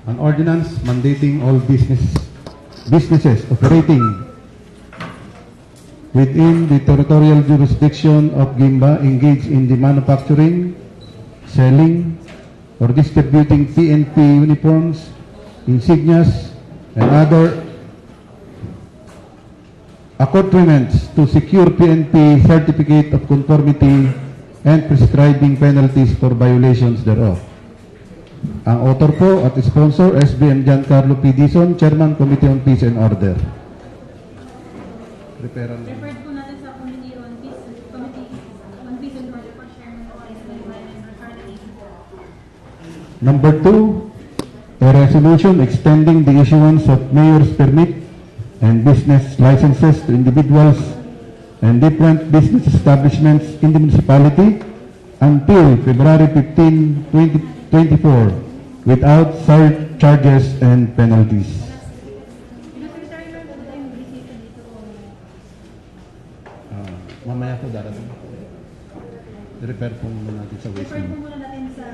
An ordinance mandating all businesses operating within the territorial jurisdiction of Gimba engage in the manufacturing, selling, or distributing PNP uniforms, insignias, and other accoutrements to secure PNP certificate of conformity and prescribing penalties for violations thereof. Ang author po at sponsor, SBM Giancarlo P. Dizon, Chairman, Committee on Peace and Order. Referred po natin sa Committee on Peace and Order for Chairman po is Number 2, a resolution extending the issuance of mayor's permit and business licenses to individuals and different business establishments in the municipality until February 15, 2024 without surcharges and penalties. Mamaya po darating. I-refer po muna natin sa Waste and Means. Refer po muna natin sa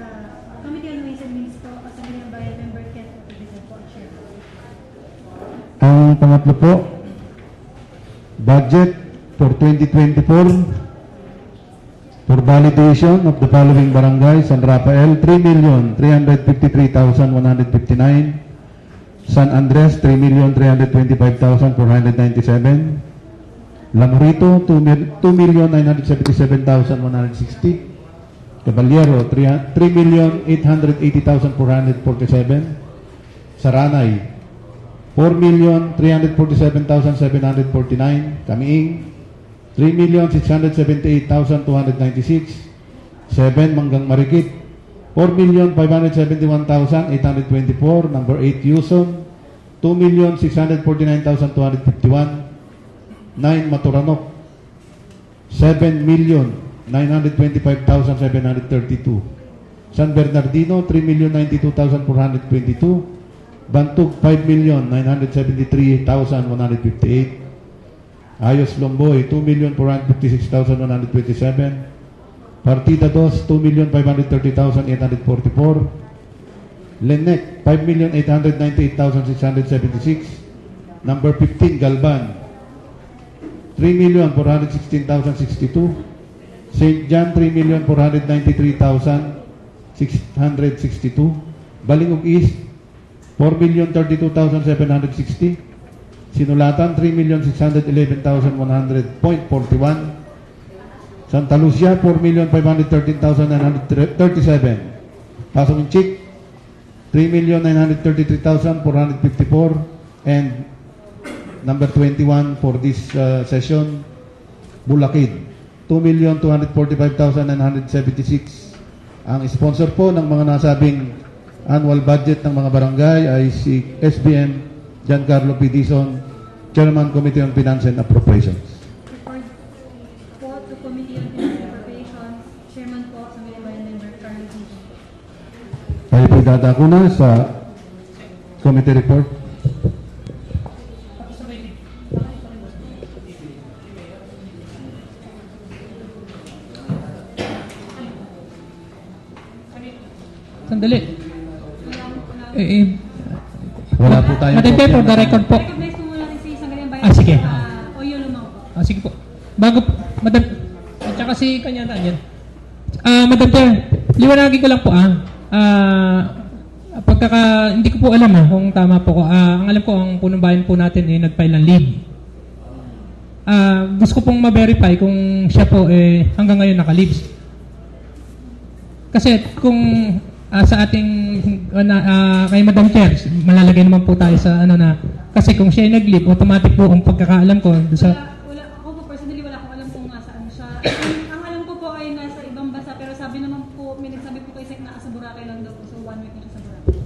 Committee on Waste and Means po kasi ng Bayan Member Kent po Chair. Ang pangatlo po, budget for 2024 for validation of the following barangays: San Rafael 3,353,159, San Andres 3,325,497, Lamorito 2,977,160, Caballero 3,880,447, Saranay 4,347,749, Kamiing 3,678,296, 7 Manggang Marikit 4,571,824, number 8 Yuson 2,649,251, 9 Maturanok 7,925,732, San Bernardino 3,092,422, Bantug 5,973,158, Ayos Lomboy 2,456,127, Partida 2 2,530,844, Lenek 5,898,676, number 15 Galban 3,416,062, St. John 3,493,662, Balingog East 4,032,760, Sinulatan 3,611,100.41, Santa Lucia 4,513,937, Pasong-Inchik 3,933,454, and number 21 for this session, Bulakid 2,245,976. Ang sponsor po ng mga nasabing annual budget ng mga barangay ay si SBM Giancarlo P. Dizon, Chairman, Committee on Finance and Appropriations. Report po to Committee on Finance and Appropriations, Chairman po sa Bayan Member Carlo Dizon. Tayo po dadako na sa committee report. Sandali. Wala po tayo. Madam Chair, for the record po. Recognize po muna si Sangguniang Bayan. Sige. Oyo Lumao po. Sige po. Bago, Madam, at saka si Kanyata, yan. Madam Chair, liwanagin ko lang po hindi ko po alam kung tama po ko. Ang alam ko, ang punong bayan po natin nag-file ng leave. Gusto ko pong ma-verify kung siya po hanggang ngayon naka-leaves. Kasi kung sa ating kay Madam Chair, malalagay naman po tayo sa kasi kung siya ay nag-leave, automatic po ang pagkakaalam ko wala ako po personally, wala akong alam kung nasaan siya. Ang alam ko po ay nasa ibang bansa, pero sabi naman po, may nagsabi po kay Sek na sa Boracay lang daw po, so 1 week na siya sa Boracay.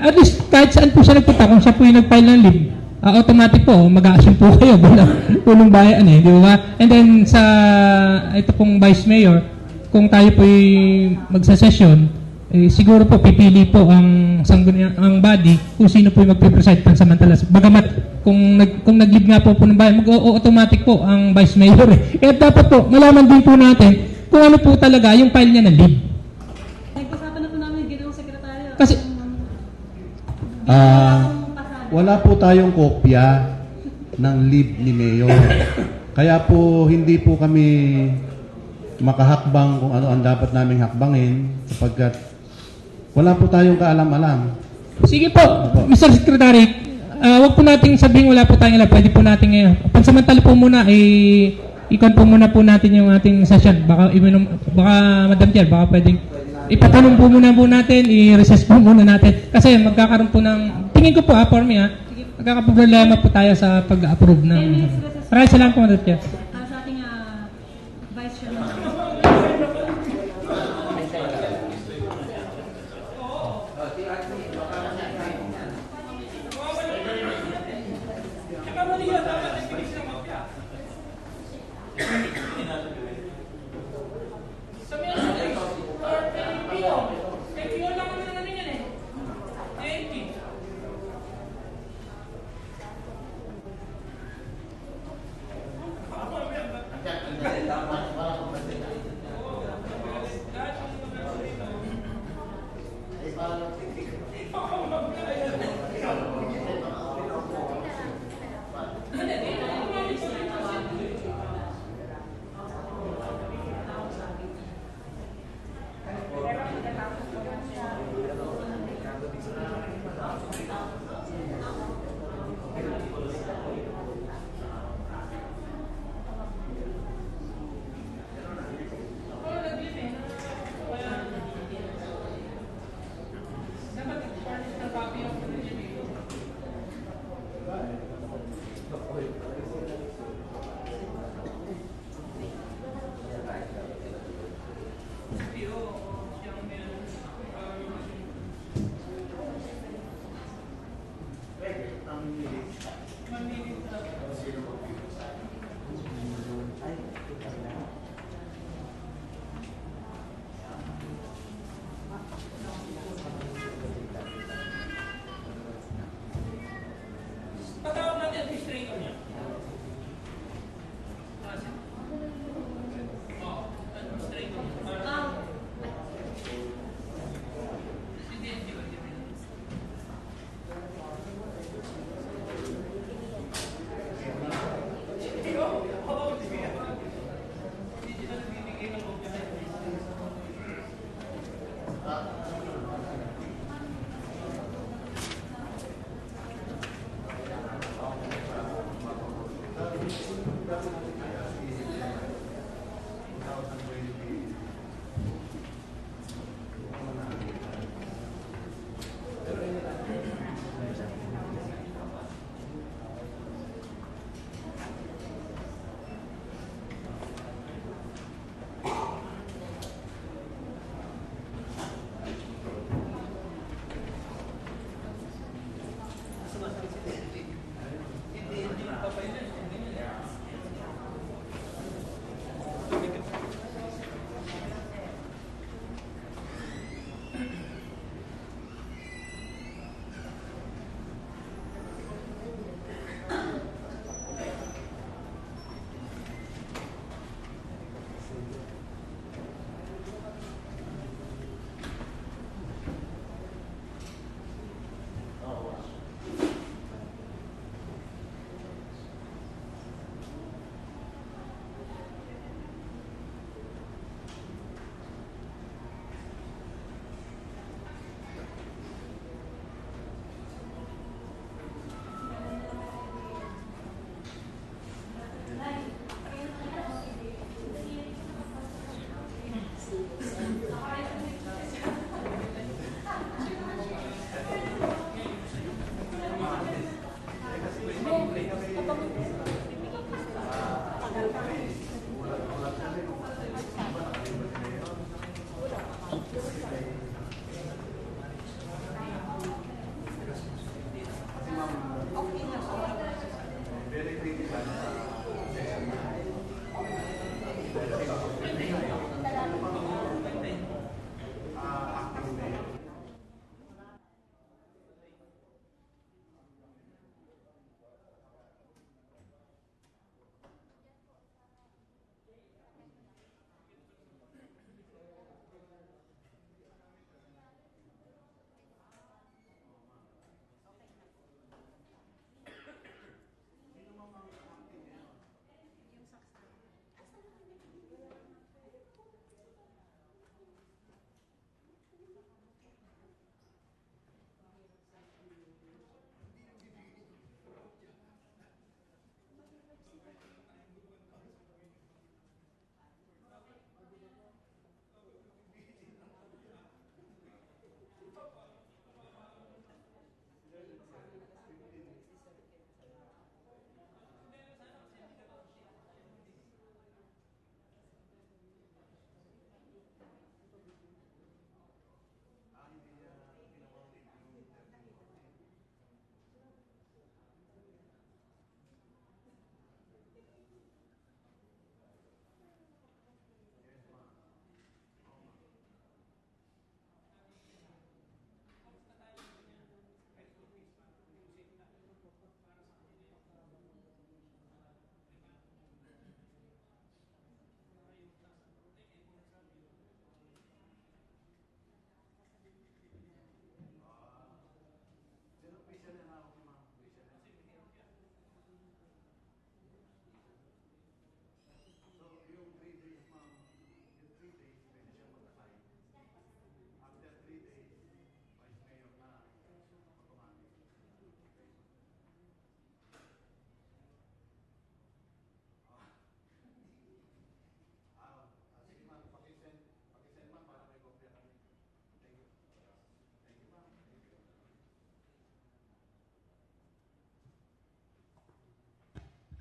At least kahit saan po siya nagpunta, kung siya po yung nag-file ng leave, automatic po, mag-a-assume po kayo punong bayan di ba? And then ito pong Vice Mayor, kung tayo po magsa-session, siguro po pipili po ang body kung sino po yung magpipreside pansamantala. Bagamat kung nag-leave nga po ng bayan, mag-automatic po ang Vice Mayor. Kaya dapat po, malaman din po natin kung ano po talaga yung file niya na leave. Nagpasapan na po namin ng sekretaryo. Kasi- Wala po tayong kopya ng leave ni Mayor. Kaya po hindi po kami makahakbang kung ano ang dapat naming hakbangin sapagkat wala po tayong kaalam-alam. Sige po, Mr. Secretary, wag po nating sabihin wala po tayong alam. Pwede po natin ngayon. Pansamantala po muna, ikon po muna po natin yung ating session. Baka, Madam Chair, baka pwedeng ipatanong po muna po natin, i-recess po muna natin. Kasi magkakaroon po ng, tingin ko po for me magkakaproblema po tayo sa pag-approve ng... Maraming salamat po, Madam Chair. Sa ating Vice Chairman.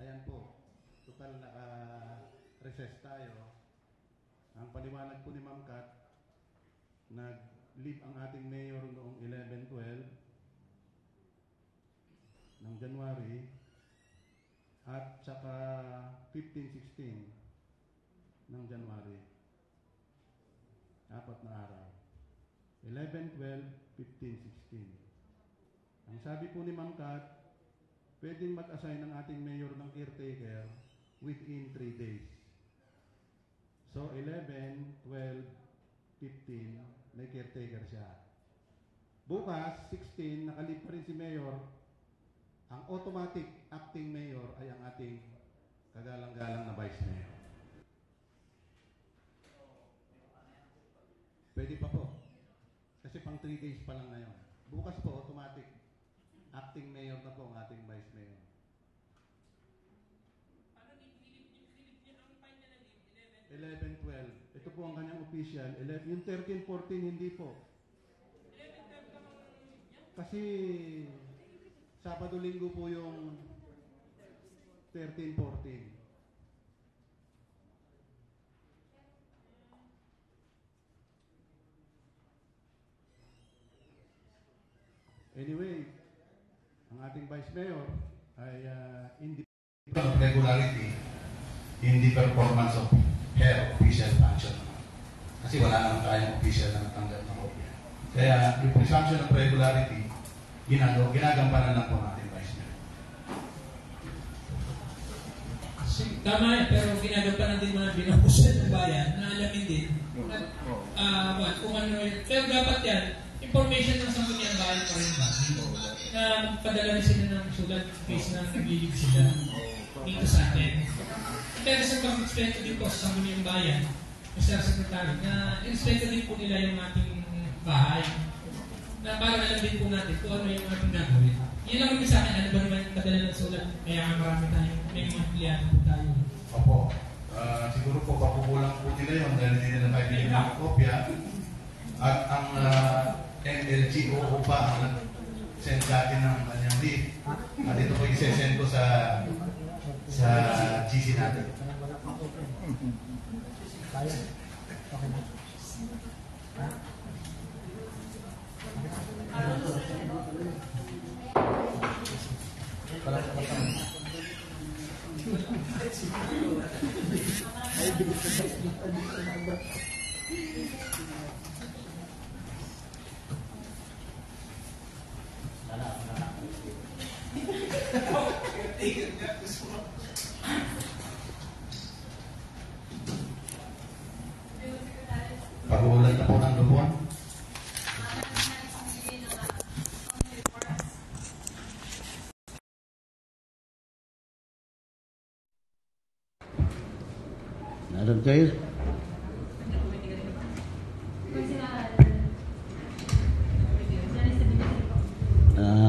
Ayan po, total naka-recess tayo. Ang paliwanag po ni Ma'am Kat, nag-leave ang ating mayor noong 11-12 ng January at saka 15-16 ng January. 4 na araw. 11, 12, 15, 16. Ang sabi po ni Ma'am Kat, pwedeng mag-assign ang ating mayor ng caretaker within 3 days. So, 11, 12, 15, may caretaker siya. Bukas, 16, nakalip pa rin si mayor. Ang automatic acting mayor ay ang ating kagalang-galang na vice mayor. Pwede pa po. Kasi pang 3 days pa lang ngayon. Bukas po, automatic acting mayor na po ang ating vice mayor. Paano nilip niya ang time na nalip? 11, 12. Ito po ang kanyang official. 11, yung 13, 14, hindi po. 11, 12 ka mang Kasi Sabado-Linggo po yung 13, 14. Anyway, ang ating Vice Mayor ay in the regularity in the performance of her official function. Kasi wala naman tayong official na natanggap ng kopya. Kaya yung presumption of regularity, ginagampanan lang po natin Vice Mayor. Tama yan, pero ginagampanan din mga binahusan ng bayan na alamin din. Kung ano yun. Pero dapat yan, information ng sangguniang bayan pa rin ba? Na padala na sila ng sulat based na naglilig sila dito sa atin. Pero sa pag-respeto din po sa sangguniang bayan, Mr. Secretary, na respeto din po nila yung ating bahay. Na para alam din po natin kung ano yung ating gagawin. Yun lang yung sa akin, ano ba naman padala ng sulat? Kaya marami tayong, may mga kliyado po tayo. Opo. Siguro po papukulang po nila yun dahil hindi nila kaibigin ng kopya. At ang NLGO pa ang nag-send dati ng kanyang lead. At ito po i-send ko sa GC natin. Pag-uulan na po ng lubon. Madam Chair.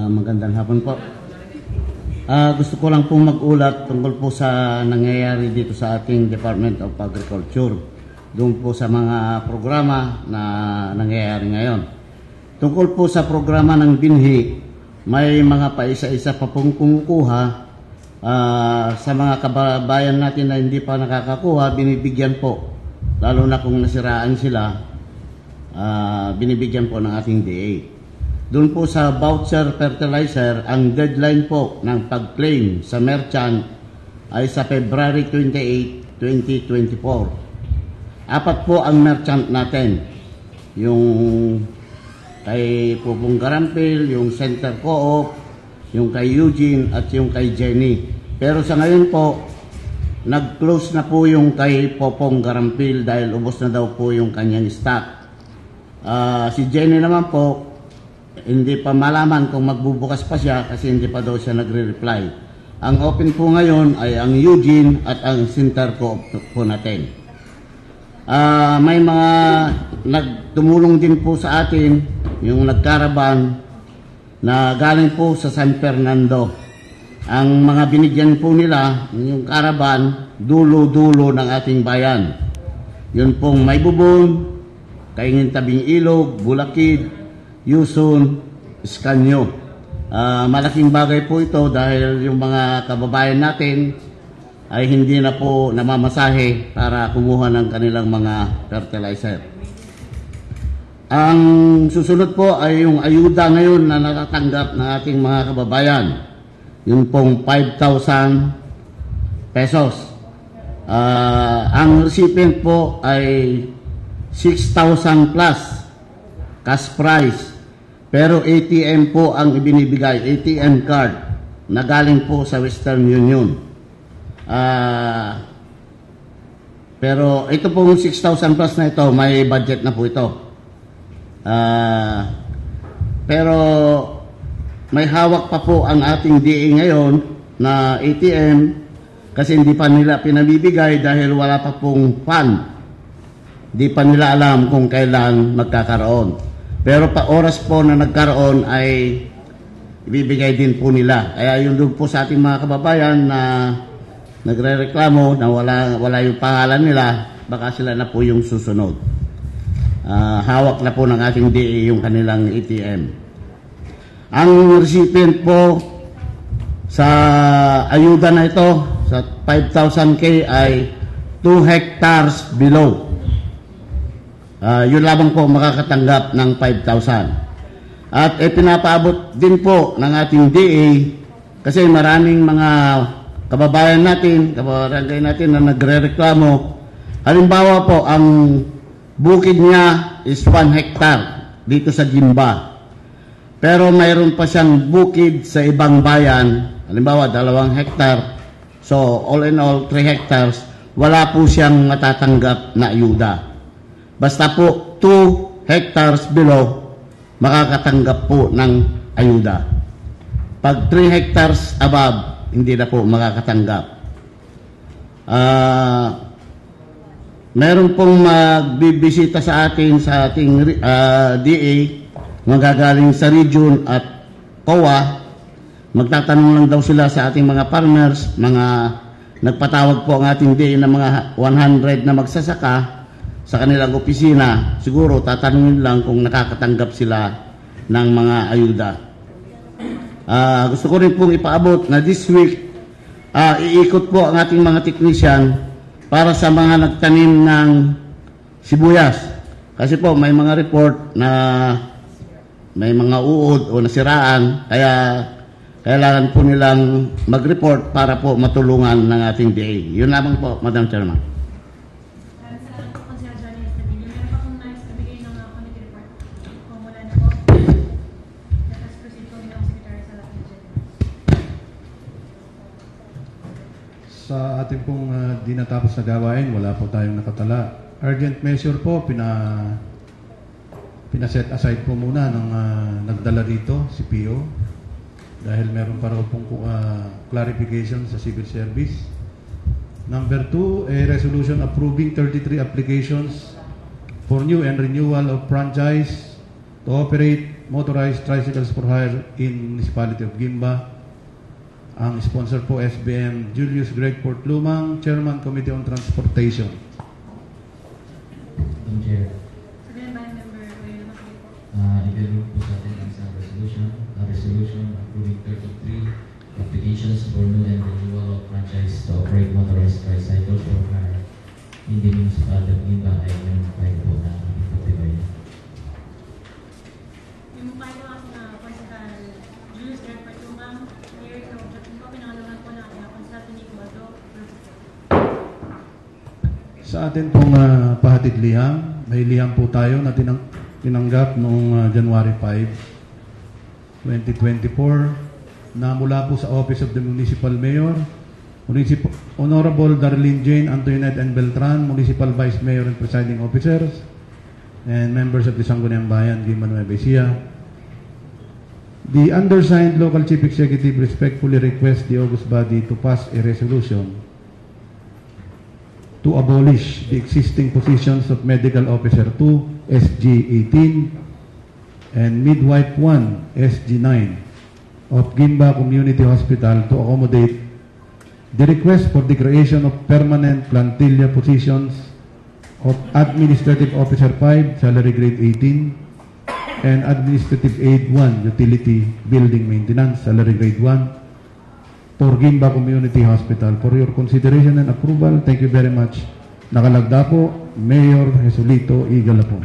Magandang hapon po. Gusto ko lang pong mag-ulat tungkol po sa nangyayari dito sa ating Department of Agriculture. Doon po sa mga programa na nangyayari ngayon. Tungkol po sa programa ng binhi, may mga paisa-isa pa pong kumukuha. Sa mga kababayan natin na hindi pa nakakakuha, binibigyan po. Lalo na kung nasiraan sila, binibigyan po ng ating DA. Doon po sa voucher fertilizer, ang deadline po ng pag-claim sa merchant ay sa February 28, 2024. 4 po ang merchant natin. Yung kay Pupong Garampil, yung Center Co-op, yung kay Eugene at yung kay Jenny. Pero sa ngayon po, nag-close na po yung kay Popong Garampil dahil ubos na daw po yung kanyang stock. Si Jenny naman po, hindi pa malaman kung magbubukas pa siya kasi hindi pa daw siya nagre-reply. Ang open po ngayon ay ang Eugene at ang Center Co-op po natin. May mga nagtumulong din po sa atin, yung nagkaraban na galing po sa San Fernando. Ang mga binigyan po nila, yung karaban, dulo-dulo ng ating bayan. Yun pong May Bubon, Kaingin Tabing Ilog, Bulakid, Yuson, Escanyo. Malaking bagay po ito dahil yung mga kababayan natin ay hindi na po namamasahe para kumuha ng kanilang mga fertilizer. Ang susunod po ay yung ayuda ngayon na natatanggap ng ating mga kababayan. Yung pong 5,000 pesos. Ang recipient po ay 6,000 plus cash price. Pero ATM po ang ibinibigay, ATM card na galing po sa Western Union. Pero ito pong 6,000 plus na ito, may budget na po ito. Pero may hawak pa po ang ating DA ngayon na ATM kasi hindi pa nila pinabibigay dahil wala pa pong fund. Hindi pa nila alam kung kailan magkakaroon. Pero pa oras po na nagkaroon ay ibibigay din po nila. Kaya yung doon po sa ating mga kababayan na nagre-reklamo na wala yung pangalan nila, baka sila na po yung susunod. Hawak na po ng ating DA yung kanilang ATM. Ang recipient po sa ayuda na ito, sa 5,000K ay 2 hectares below. Yun lamang po makakatanggap ng 5,000. At pinapaabot din po ng ating DA kasi maraming mga kababayan natin, kabarangay natin na nagre-reklamo. Halimbawa po, ang bukid niya is 1 hectare dito sa Gimba. Pero mayroon pa siyang bukid sa ibang bayan, halimbawa 2 hectare. So all in all 3 hectares, wala po siyang matatanggap na ayuda. Basta po 2 hectares below, makakatanggap po ng ayuda. Pag 3 hectares above, hindi na po makakatanggap. Meron pong magbibisita sa atin sa ating DA, magagaling sa region at COA. Magtatanong lang daw sila sa ating mga farmers, nagpatawag po ang ating DA ng mga 100 na magsasaka sa kanilang opisina. Siguro tatanungin lang kung nakakatanggap sila ng mga ayuda. Gusto ko rin pong ipaabot na this week, iikot po ang ating mga technician para sa mga nagtanim ng sibuyas. Kasi po may mga report na may mga uod o nasiraan, kaya kailangan po nilang mag-report para po matulungan ng ating DA. Yun lamang po, Madam Chairman. Salamat po, Consigliere Johnny Estadillo. Meron pa pong nais na bigay ng committee report. Kung wala na po, let us proceed po bilang Secretary sa lahat ng Sa ating pong di natapos na gawain, wala po tayong nakatala. Urgent measure po, pinaset aside po muna ng nagdala dito, si PO, dahil meron pa raw pong clarification sa civil service. Number 2, a resolution approving 33 applications for new and renewal of franchise to operate motorized tricycles for hire in Municipality of Gimba. Ang sponsor po SBM Julius Greg Portlumang, Chairman Committee on Transportation. Madam Chair, Sabihin ba yung member o yung naman po? i-develop po sa atin ang isang resolution approving 33 applications for new and renewal of franchise to operate motorized tricycle for hire in the municipality of Gimba ay meron tayo po na ipagtibayan. Yung mukha ko kasi na Consigliere Julius Greg Portlumang, Mayor Ikaw, po pinangalangan po natin na Consigliere Nico Bato. Sa atin pong pahatid liham, may liham po tayo na tinanggap noong January 5, 2024 na mula po sa Office of the Municipal Mayor, Honorable Darlene Jane Antoinette and Beltran, Municipal Vice Mayor and Presiding Officers, and members of the Sangguniang Bayan, Gimba Nueva Ecija. The undersigned local chief executive respectfully requests the August body to pass a resolution to abolish the existing positions of Medical Officer 2, SG 18, and Midwife 1, SG 9 of Gimba Community Hospital to accommodate the request for the creation of permanent plantilla positions of Administrative Officer 5, salary grade 18, and Administrative Aid 1, Utility Building Maintenance, Salary Grade 1, for Gimba Community Hospital. For your consideration and approval, thank you very much. Nakalagda po, Mayor Jesulito Igalapon.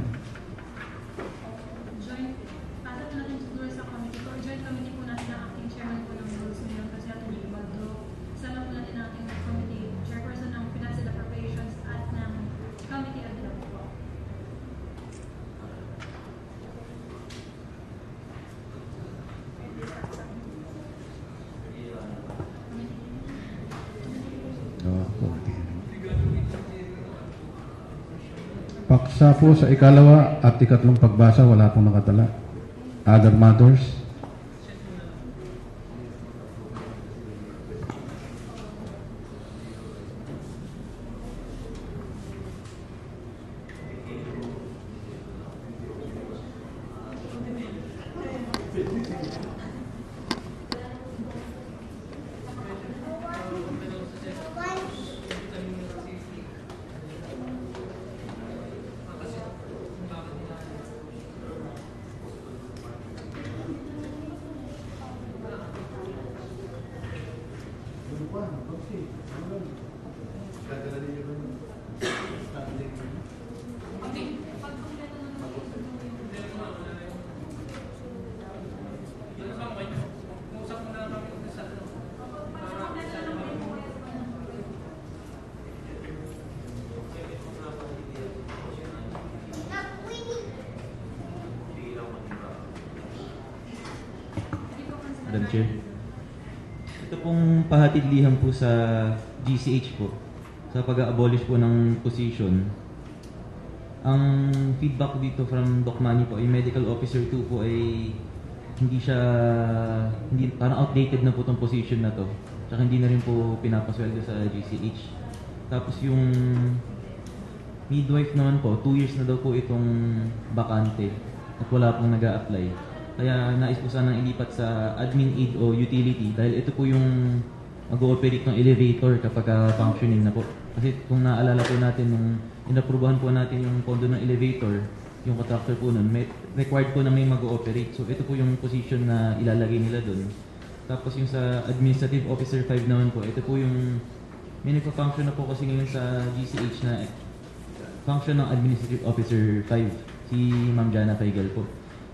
Joint, pasok po natin siguro sa committee ko. Joint committee po natin ang acting chairman po ng rules ngayon kasi ato ni Magdo. Sama po natin ang ating committee chairperson ng Finance and Appropriations at ng Committee on Health po. Paksa po sa ikalawa at ikatlong pagbasa, wala pong nakatala. Other matters? Madam Chair. Ito pong pahatidlihan po sa GCH po, sa pag-abolish po ng position. Ang feedback dito from Doc Manny po ay Medical Officer 2 po ay parang outdated na po itong position na to. Tsaka hindi na rin po pinapasweldo sa GCH. Tapos yung midwife naman po, 2 years na daw po itong bakante at wala pong nag-a-apply. Kaya nais ko sanang ilipat sa admin aid o utility dahil ito po yung mag-ooperate ng elevator kapag functioning na po. Kasi kung naalala po natin nung inaprubahan po natin yung pondo ng elevator, yung contractor po nun, required po na may mag-ooperate. So ito po yung position na ilalagay nila dun. Tapos yung sa Administrative Officer 5 naman po, ito po yung may nagpa-function na po kasi ngayon sa GCH na function ng Administrative Officer 5, si Ma'am Jana Faigal po.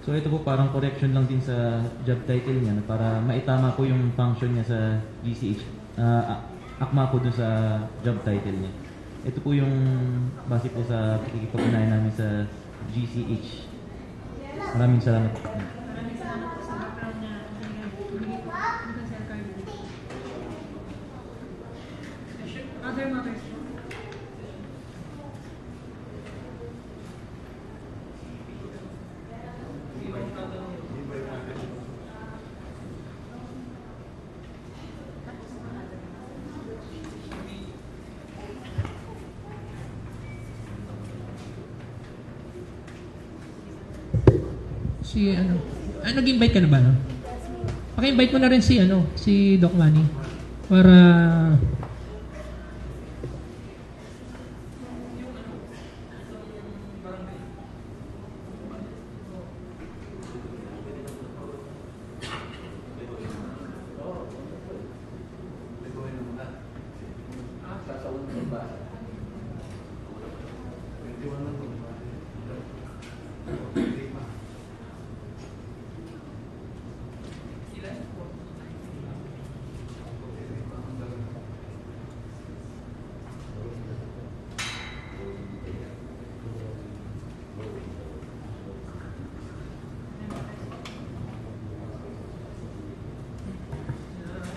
So ito po parang correction lang din sa job title niya para maitama po yung function niya sa GCH. Akma po dun sa job title niya. Ito po yung base po sa pakikipag-unayan namin sa GCH. Maraming salamat po. Maraming salamat po sa background na binigay po ni Consel Carlo. Other matters po. Si nag-invite ka na ba, no? Paki-invite mo na rin si Doc Manny para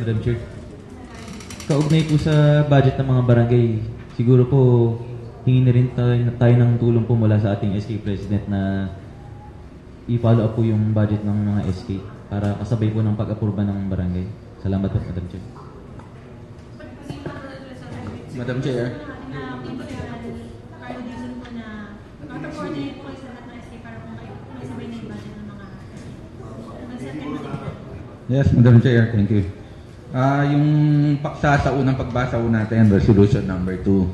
Madam Chair. Kaugnay po sa budget ng mga barangay, siguro po hingin na rin tayo ng tulong po mula sa ating SK President na i-follow up po yung budget ng mga SK para kasabay po ng pag-apurba ng barangay. Salamat po, Madam Chair. Madam Chair. Yes, Madam Chair, thank you. Yung paksa sa unang pagbasa po natin, resolution number 2.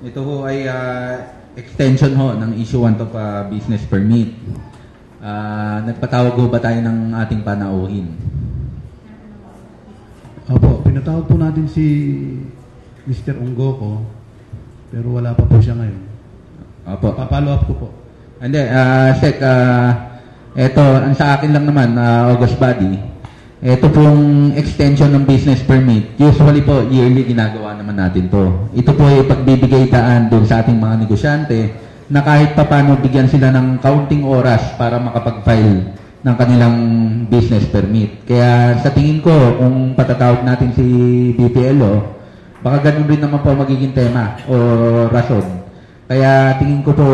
Ito ho ay extension ho ng issuance of business permit. Nagpatawag ho ba tayo ng ating panauhin? Opo, pinatawag po natin si Mr. Unggoco, pero wala pa po siya ngayon. Opo. Pa-follow up ko po. Hindi, Sek, ito, ang sa akin lang naman, August Body, ito pong extension ng business permit, usually po, yearly ginagawa naman natin to. Ito po ay pagbibigay-taan doon sa ating mga negosyante na kahit pa paano bigyan sila ng counting oras para makapag-file ng kanilang business permit. Kaya sa tingin ko, kung patatawag natin si BPLO, baka ganun rin naman po magiging tema o rason. Kaya tingin ko po,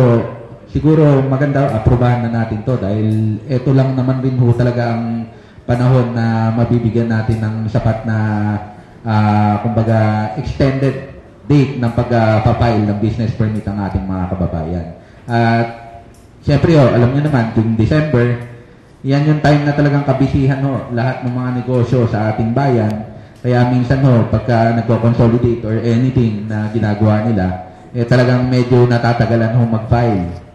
siguro maganda aprobahan na natin to dahil ito lang naman rin ho talaga ang panahon na mabibigyan natin ng sapat na kumbaga extended date ng pagpapile ng business permit ang ating mga kababayan. At siyempre alam niyo naman, yung December, yan yung time na talagang kabisihan lahat ng mga negosyo sa ating bayan. Kaya minsan pagka nagko-consolidate or anything na ginagawa nila, talagang medyo natatagalan mag-file.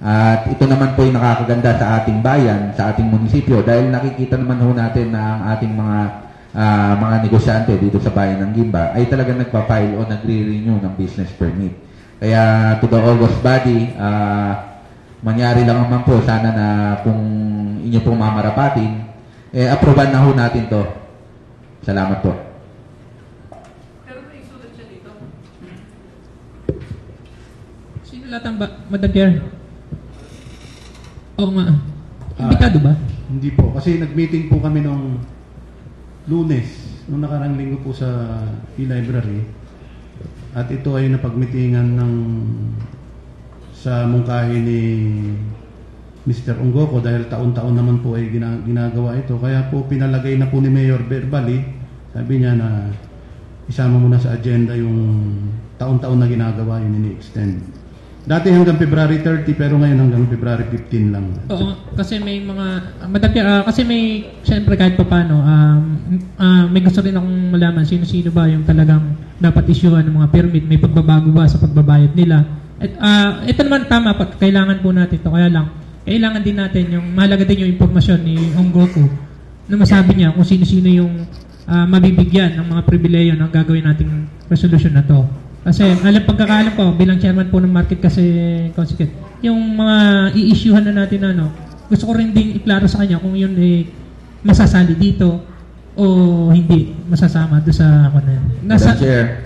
At ito naman po yung nakakaganda sa ating bayan, sa ating munisipyo dahil nakikita naman natin na ang ating mga negosyante dito sa bayan ng Gimba ay talagang nagpa-file o nagre-renew ng business permit. Kaya to the August Body, mangyari lang naman po sana na kung inyo pong mamarapatin, aproban na natin to. Salamat po. Pero may isulat siya dito. Sinulatan ba, Madam Chair? Oo nga. Indikado ba? Hindi po. Kasi nag-meeting po kami nung Lunes, nung nakarang linggo po sa e-library. At ito ay napag-meetingan sa mungkahi ni Mr. Unggoco dahil taon-taon naman po ay ginagawa ito. Kaya po pinalagay na po ni Mayor verbally. Sabi niya na isama mo na sa agenda yung taon-taon na ginagawa yun ini-extend. Dati hanggang February 30 pero ngayon hanggang February 15 lang. Oo, kasi may mga kasi may syempre kahit paano may gusto rin akong malaman sino-sino ba yung talagang dapat issuean ng mga permit, may pagbabago ba sa pagbabayad nila. At ito naman tama, kailangan po natin ito, kaya lang kailangan din natin yung mahalaga din yung impormasyon ni Unggoco na masabi niya kung sino-sino yung mabibigyan ng mga pribileyo na gagawin nating resolution na to. Kasi pagkakaalam ko bilang chairman po ng market kasi consequent, yung mga i-issuehan na natin gusto ko rin din iklaro sa kanya kung yun masasali dito o hindi masasama doon sa Madam Chair,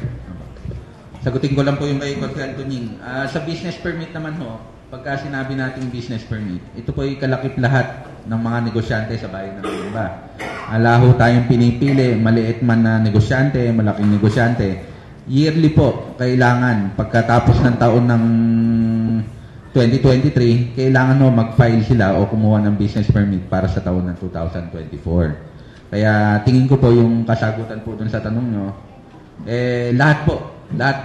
sagutin ko lang po yung kay Consul Antonin. Sa business permit naman pagka sinabi nating business permit, ito po ay kalakip lahat ng mga negosyante sa bayan ng Gimba. Alaho tayong pinipili, maliit man na negosyante, malaking negosyante. Yearly po, kailangan, pagkatapos ng taon ng 2023, kailangan mag-file sila o kumuha ng business permit para sa taon ng 2024. Kaya tingin ko po yung kasagutan po dun sa tanong nyo, lahat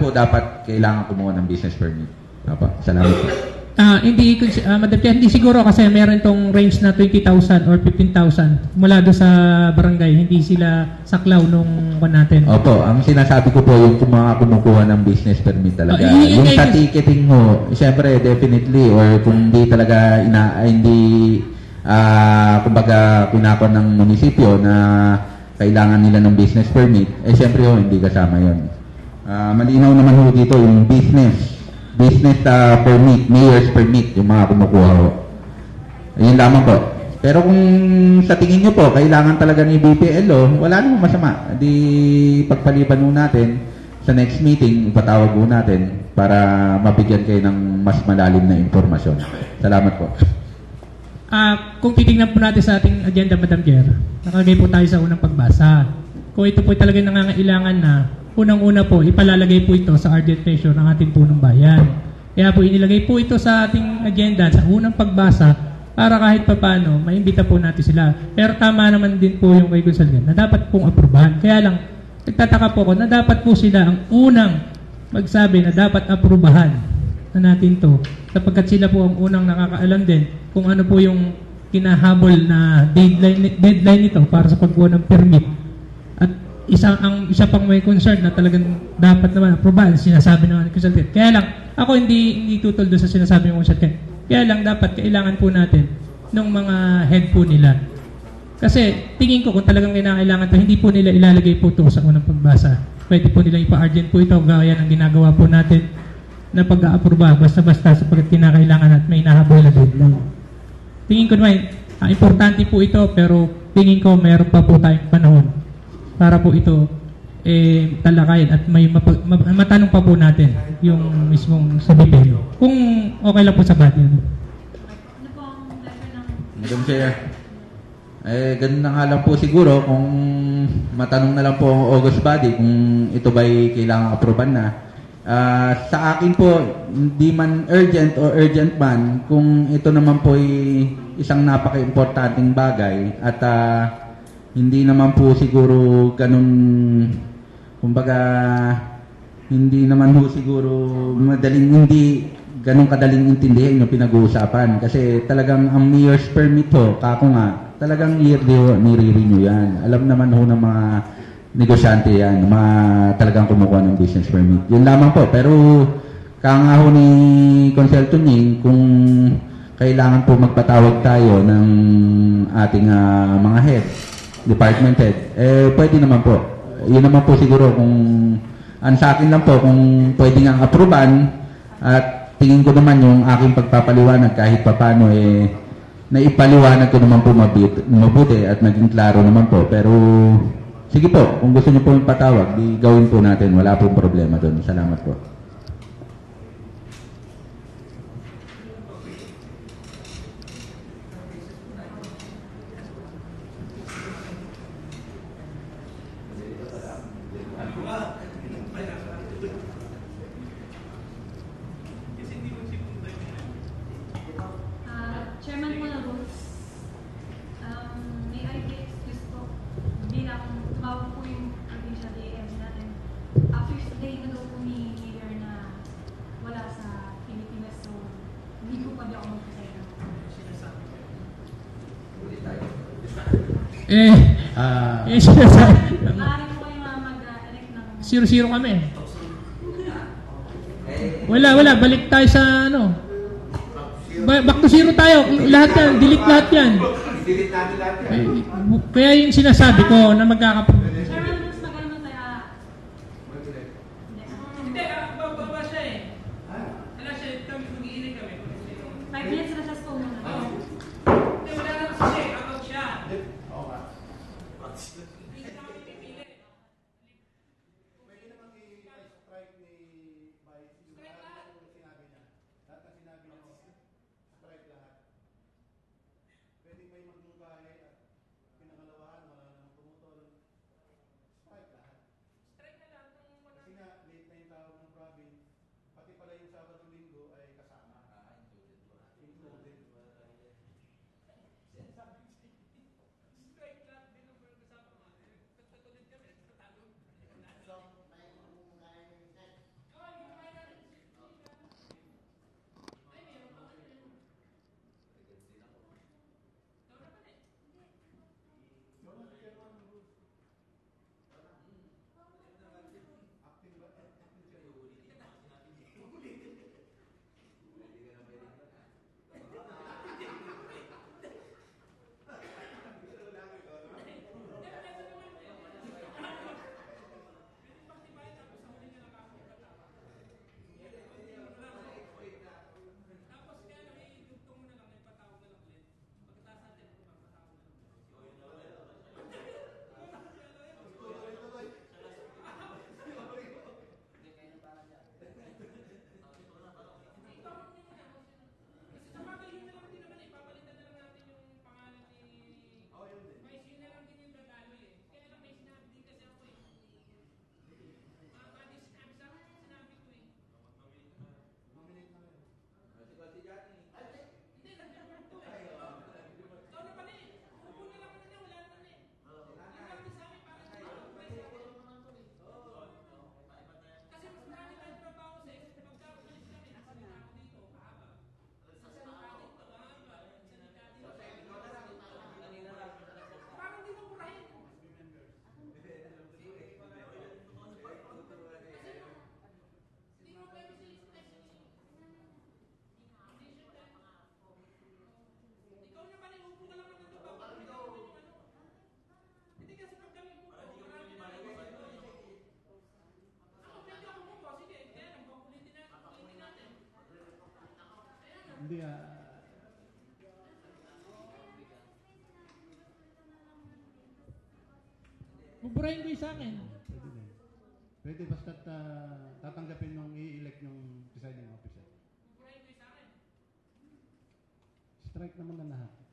po dapat kailangan kumuha ng business permit. Salamat po. Madam Chair, hindi siguro kasi meron tong range na 20,000 or 15,000 mula doon sa barangay, hindi sila saklaw nung natin. Opo, ang sinasabi ko po yung mga kumukuha ng business permit talaga. Yung sa ticketing siyempre definitely or kung hindi talaga kumbaga pinakon ng munisipyo na kailangan nila ng business permit, siyempre hindi kasama yun. Malinaw naman dito yung business permit, mayor's permit, yung mga kumukuha Ayun lamang po. Pero kung sa tingin nyo po, kailangan talaga ni BPLO, wala namang masama. Di pagpaliban natin sa next meeting, ipatawag natin para mabigyan kayo ng mas malalim na impormasyon. Salamat po. Kung titingnan po natin sa ating agenda, Madam Chair, nakalagay po tayo sa unang pagbasa. Kung ito po talaga nangangailangan na, unang-una po, ipalalagay po ito sa urgent measure ng ating punong bayan. Kaya po inilagay po ito sa ating agenda sa unang pagbasa para kahit papano, maimbita po natin sila. Pero tama naman din po yung kay Gonsalgan na dapat pong aprubahan. Kaya lang, nagtataka po ako na dapat po sila ang unang magsabi na dapat aprubahan na natin to. Sapagkat sila po ang unang nakakaalam din kung ano po yung kinahabol na deadline nito para sa pagkuha ng permit. At isa pang may concern na talagang dapat naman aprobahan, sinasabi naman ni consultant. Kaya lang, ako hindi tutol doon sa sinasabi ng consultant. Kaya lang, dapat kailangan po natin ng mga head po nila. Kasi tingin ko kung talagang kinakailangan to, hindi po nila ilalagay po ito sa unang pagbasa. Pwede po nilang ipa-urgent po ito, gaya ng ginagawa po natin na pag-a-aproba basta-basta sapagkat kinakailangan at may nahabol na deadline. Tingin ko naman, importante po ito, pero tingin ko meron pa po tayong panahon para po ito talakayin at may matanong pa po natin yung mismong sa BPM. Kung okay lang po sa body. Ano po ang level ng... Madam Chair, ganun na nga lang po siguro kung matanong na lang po ang August body kung ito ba'y kailangang aproban na. Sa akin po, hindi man urgent o urgent man, kung ito naman po ay isang napaka-importanting bagay at hindi naman po siguro ganun, kumbaga, hindi naman po siguro hindi ganun kadaling intindihin yung pinag-uusapan. Kasi talagang ang mayor's permit ho, kako nga, talagang yearly ho, nire-renew yan. Alam naman ho ng mga negosyante yan, mga talagang kumukuha ng business permit. Yun lamang po. Pero kanga ho ni Consel Tunying, kung kailangan po magpatawag tayo ng ating mga head, department head, pwede naman po. Yun naman po siguro kung ang sa akin lang po kung pwede nga aproban at tingin ko naman yung aking pagpapaliwanag kahit papano naipaliwanag ko naman po mabuti at naging klaro naman po. Pero sige po, kung gusto niyo po yung patawag, di gawin po natin. Wala pong problema doon. Salamat po. Chairman po na rules, may I take excuse po bilang tumawag po yung provincial AM natin. Fifth day na daw po ni Mayor na wala sa Pilipinas, so hindi po pa di ako magpasaya. Sinasabi. Maaari po kayo mag-elect ng... 0-0 kami. Wala. Balik tayo sa back to zero tayo. Lahat yan. Delete lahat yan. Delete natin lahat yan. Kaya yung sinasabi ko na Chairman, mas magaling tayo. Hindi, bababa siya eh. Wala siya, mag-iinay kami. 5 minutes na siya sa phone na. Hindi, wala na kasi siya. Out siya. Oo nga. Hindi na kami pipili. Pwede naman i-strike ni Vice yung lahat ng sinabi niya. Lahat ng sinabi niya, strike lahat. Pwede pa yung magmungkahe at pinangalawahan, wala namang tumutol. Buburahin ko yung sa akin. Pwede na. Pwede basta't tatanggapin nung i-elect yung presiding officer. Buburahin ko yung sa akin. Strike naman na lahat.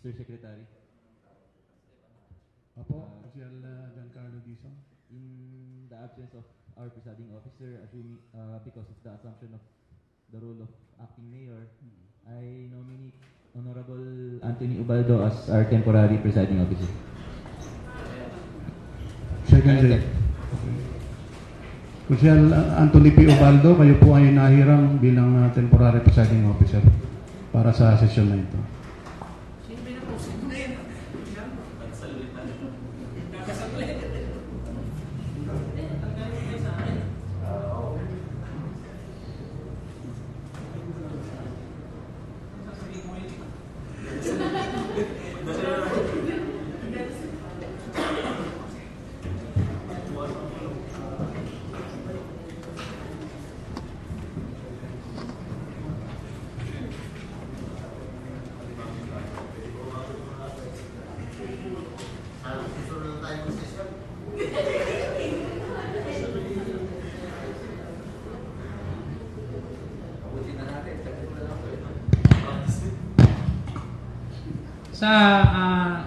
Mr. Secretary, Apo, Oficial Giancarlo Dizon. in the absence of our presiding officer, assuming, because of the assumption of the role of acting mayor, I nominate Honorable Anthony Ubaldo as our temporary presiding officer. Seconded. Oficial Anthony P. Ubaldo, kayo po ay nahiram bilang temporary presiding officer para sa session na ito.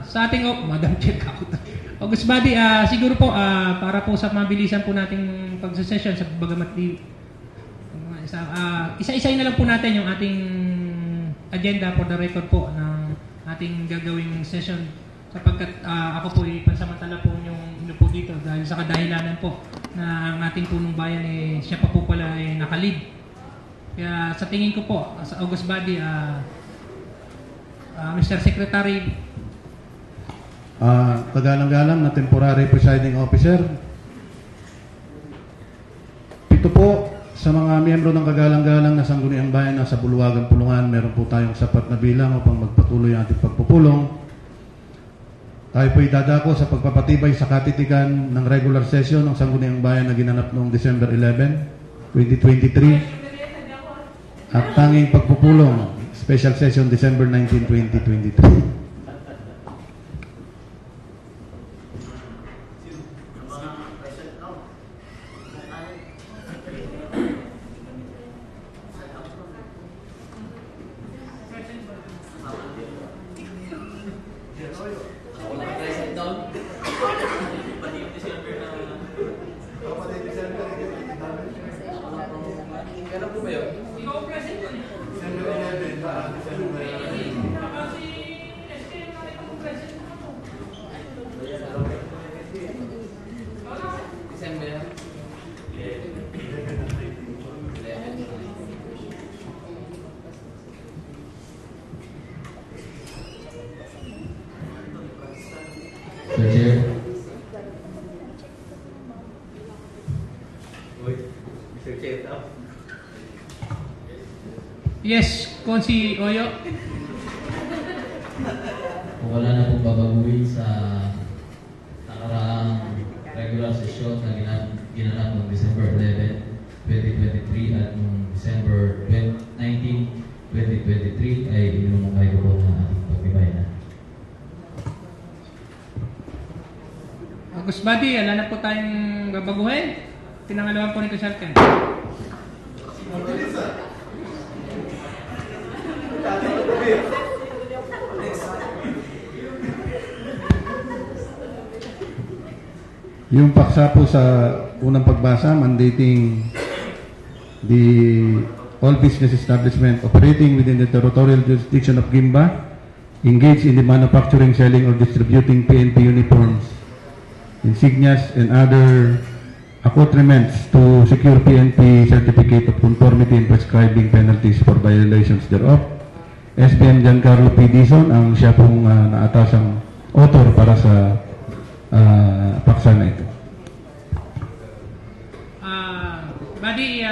Sa ating Madam Chair August Body, siguro po para po sa mabilisan po nating pag-session sa bagamat isa-isayin na lang po natin yung ating agenda for the record po ng ating gagawing session sapagkat ako po pansamantala po yung po dito dahil sa kadahilanan po na ang ating punong bayan siya pa po pala nakalid. Kaya sa tingin ko po sa August Body, Mr. Secretary, Kagalang-galang na temporary presiding officer. Ito po sa mga miyembro ng kagalang-galang na Sangguniang Bayan na sa Buluwagan, Pulungan, meron po tayong sapat na bilang upang magpatuloy ang ating pagpupulong. Tayo po idadako sa pagpapatibay sa katitikan ng regular session ng Sangguniang Bayan na ginanap noong December 11, 2023 at tanging pagpupulong special session December 19, 2023. Yes, Konsi Oyo. Kung wala na pong babaguhin sa nakaraang regular session na ginanap noong December 11, 2023 at noong December 19, 2023 ay inumungkay ko po na ating pagbibayan. Gus Buddy, wala na po tayong babaguhin. Pinangalawan po ni Consultant. Yung paksa po sa unang pagbasa, mandating the all business establishment operating within the territorial jurisdiction of Gimba engaged in the manufacturing, selling, or distributing PNP uniforms, insignias, and other accoutrements to secure PNP certificate of conformity and prescribing penalties for violations thereof. SBM Giancarlo P. Dizon ang siya pong naatasang author para sa paksa na ito. Buddy,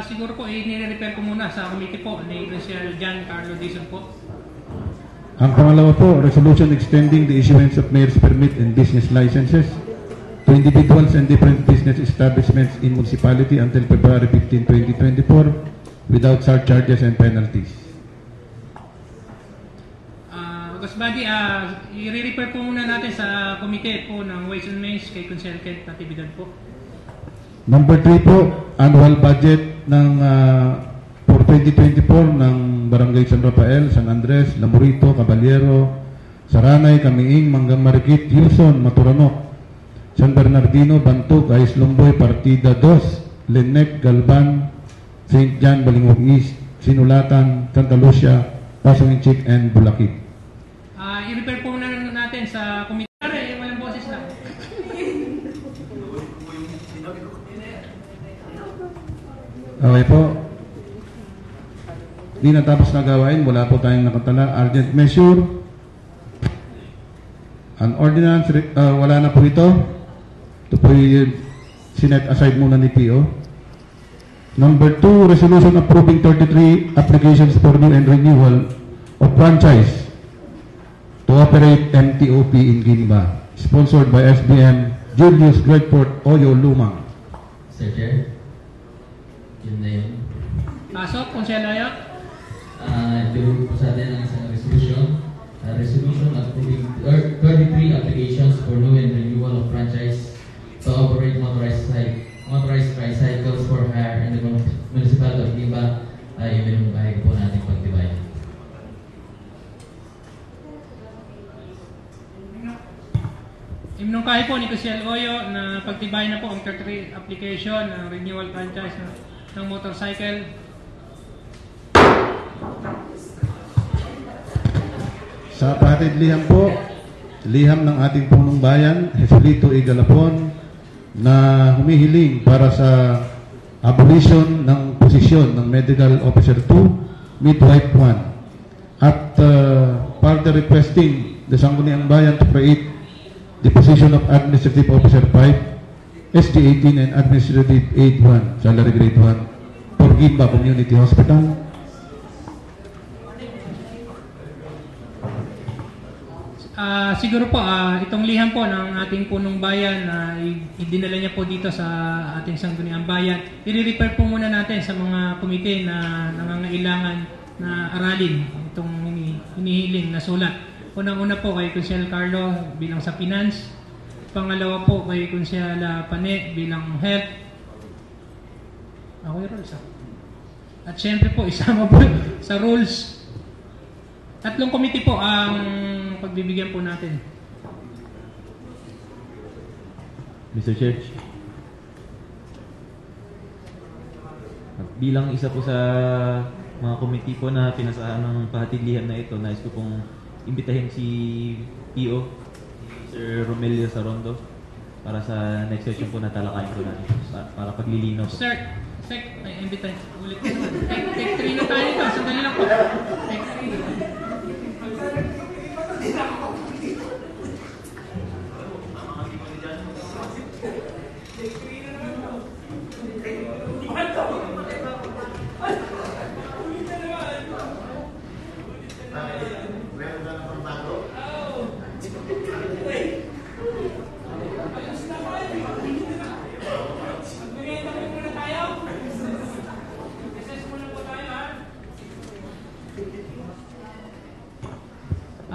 siguro po nire-repair ko muna sa committee po ni Consul Giancarlo Dizon po. Ang pangalawa po, resolution extending the issuance of mayor's permit and business licenses to individuals and different business establishments in municipality until February 15, 2024 without surcharges and penalties. Gus Buddy, i-repair po muna natin sa committee po ng Ways and Means kay Consul Kent Natividad po. Number 3 po, annual budget ng for 2024 ng Barangay San Rafael, San Andres, Lamorito, Caballero, Saranay, Kamiing, Manggang Marikit, Yuson, Maturanok, San Bernardino, Bantug, Ais Lumboy, Partida 2, Lenec, Galban, St. John, Balingog East, Sinulatan, Santa Lucia, Pasong Inchik, and Bulakid. I-repair po muna natin sa committee. Walang boses lang. Okay po. Di natapos na gawain, wala po tayong nakatala. Urgent measure. An ordinance, wala na po ito. Ito po yung sinet aside muna ni PO. Number 2, resolution approving 33 applications for new and renewal of franchise to operate MTOP in Gimba. Sponsored by SBM Julius Gregford Oyo Lumang. Sir Chair, yun na yun. Pasok, Consul Ayot. Ito po sa atin ang isang resolution. Resolution approving 33 applications for new and renewal of franchise to operate motorized tricycles for hire in the municipality of Gimba. Yun yung bahagi po natin pagtibayan. Iminungkahi po ni Consul Oyo na pagtibayan na po ang 33 application ng renewal franchise ng motorcycle. Sa pahatid liham po, liham ng ating punong bayan, Jesulito E. Galapon, na humihiling para sa abolition ng posisyon ng Medical Officer 2, Midwife 1, at further requesting the Sangguniang Bayan to create the position of Administrative Officer 5, SD 18 and Administrative Aid 1, Salary Grade 1, for Gimba Community Hospital. Siguro po, itong liham po ng ating punong bayan na idinala niya po dito sa ating Sangguniang Bayan, i-repair po muna natin sa mga komite na nangangailangan na aralin itong hinihiling na sulat. Unang-una po kay Consul Carlo bilang sa finance, pangalawa po kay Consul Pane bilang health. Ako yung rules. At syempre po, isama po sa rules. Tatlong committee po ang pagbibigyan po natin. Mr. Chair, bilang isa po sa mga committee po na pinasahan ng pahatidlihan na ito, nais ko pong imbitahin si PO, Sir Romelio Sarondo, para sa next session po na talakayin po natin para paglilinaw po. Sir, imbitahin. Ulit po naman. Take 3 na tayo ito. Sandali lang po. Take 3.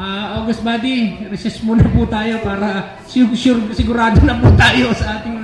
August Buddy, recess muna po tayo para sigurado na po tayo sa ating